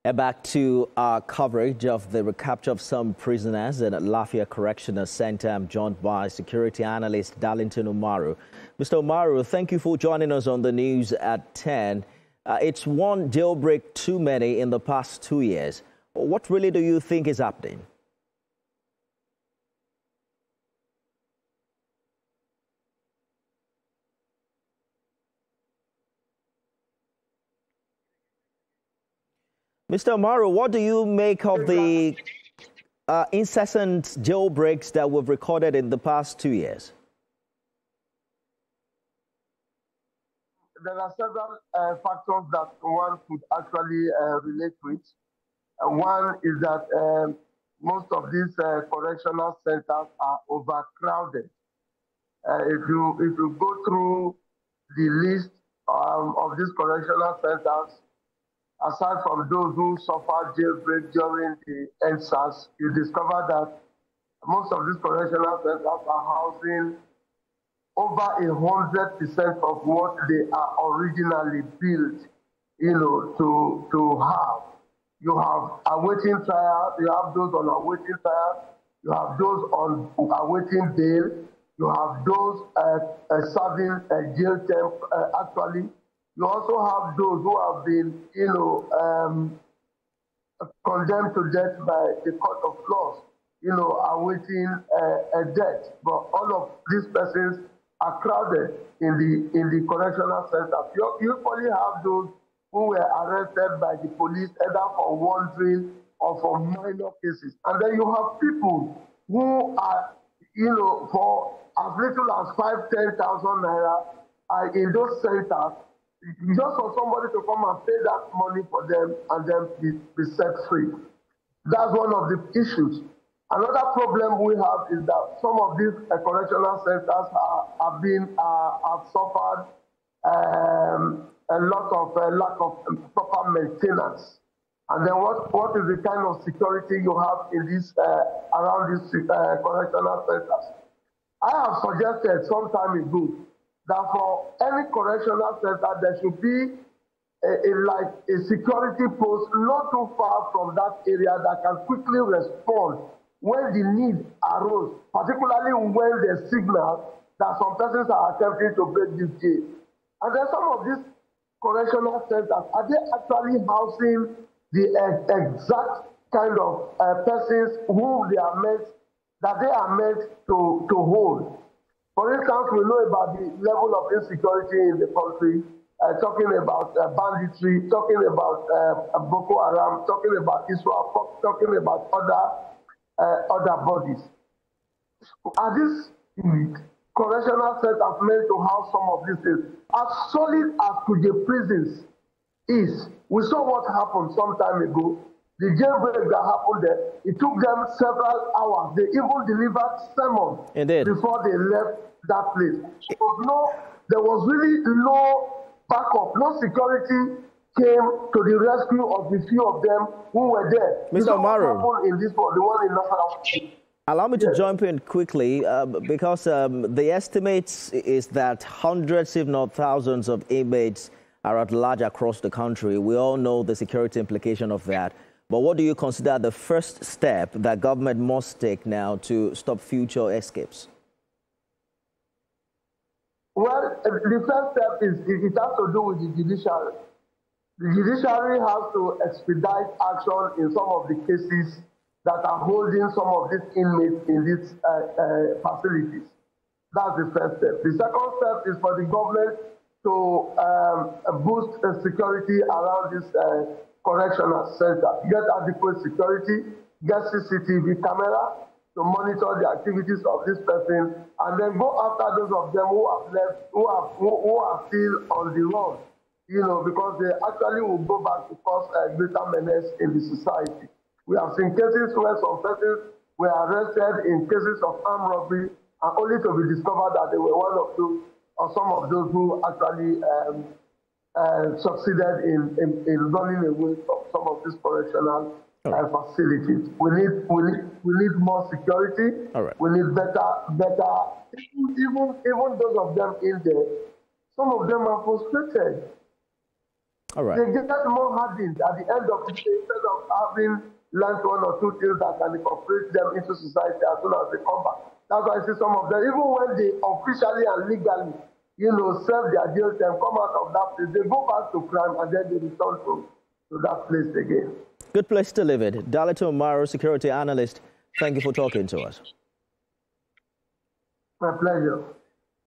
Back to our coverage of the recapture of some prisoners at Lafayette Correctional Center. I'm joined by security analyst Darlington Umaru. Mr. Umaru, thank you for joining us on the news at 10. It's one jailbreak too many in the past 2 years. What really do you think is happening? Mr. Umaru, what do you make of the incessant jailbreaks that we've recorded in the past 2 years? There are several factors that one could actually relate with. One is that most of these correctional centers are overcrowded. If you go through the list of these correctional centers, aside from those who suffered jailbreak during the NSAS, you discover that most of these correctional centers are housing over 100% of what they are originally built, to have. You have awaiting trial, you have those on awaiting trial, you have those on awaiting bail, you have those serving jail term actually. You also have those who have been, condemned to death by the court of laws, awaiting a death. But all of these persons are crowded in the correctional centers. You usually have those who were arrested by the police either for wandering or for minor cases. And then you have people who are, for as little as 5,000 to 10,000 naira are in those centers, just for somebody to come and pay that money for them and then be set free. That's one of the issues. Another problem we have is that some of these correctional centers have suffered a lot of lack of proper maintenance. And then what is the kind of security you have in this around these correctional centers? I have suggested some time ago that for any correctional center, there should be a security post not too far from that area that can quickly respond when the need arose, particularly when they signal that some persons are attempting to break this gate. And then some of these correctional centers, are they actually housing the exact kind of persons who they are meant to hold? For instance, we know about the level of insecurity in the country, talking about banditry, talking about Boko Haram, talking about Israel, talking about other bodies. Are these correctional centers meant to house some of these things? As solid as Kuje prisons is, we saw what happened some time ago. The jailbreak that happened there, it took them several hours. They even delivered sermons before they left that place. There was really no backup, no security came to the rescue of the few of them who were there. Mr. Umaru, in this one, the one in Nasarawa. Allow me to jump in quickly because the estimates is that hundreds, if not thousands, of inmates are at large across the country. We all know the security implication of that. But what do you consider the first step that government must take now to stop future escapes? Well, the first step is it has to do with the judiciary. The judiciary has to expedite action in some of the cases that are holding some of these inmates in these facilities. That's the first step. The second step is for the government to boost security around this correctional center. Get adequate security, get CCTV camera to monitor the activities of this person, and then go after those of them who have left, who are still on the run, because they actually will go back to cause a greater menace in the society. We have seen cases where some persons were arrested in cases of armed robbery, and only to be discovered that they were one of those, or some of those who actually succeeded in running away from some of these correctional facilities. We need more security. We need better. Even those of them in there, some of them are frustrated. All right. They get more hardened at the end of the day instead of having learned one or two things that can incorporate them into society as soon as they come back. That's why I see some of them, even when they officially and legally, serve their jail term, come out of that place, they go back to crime and then they return to that place again. Good place to live it. Darlington Umaru, security analyst, thank you for talking to us. My pleasure.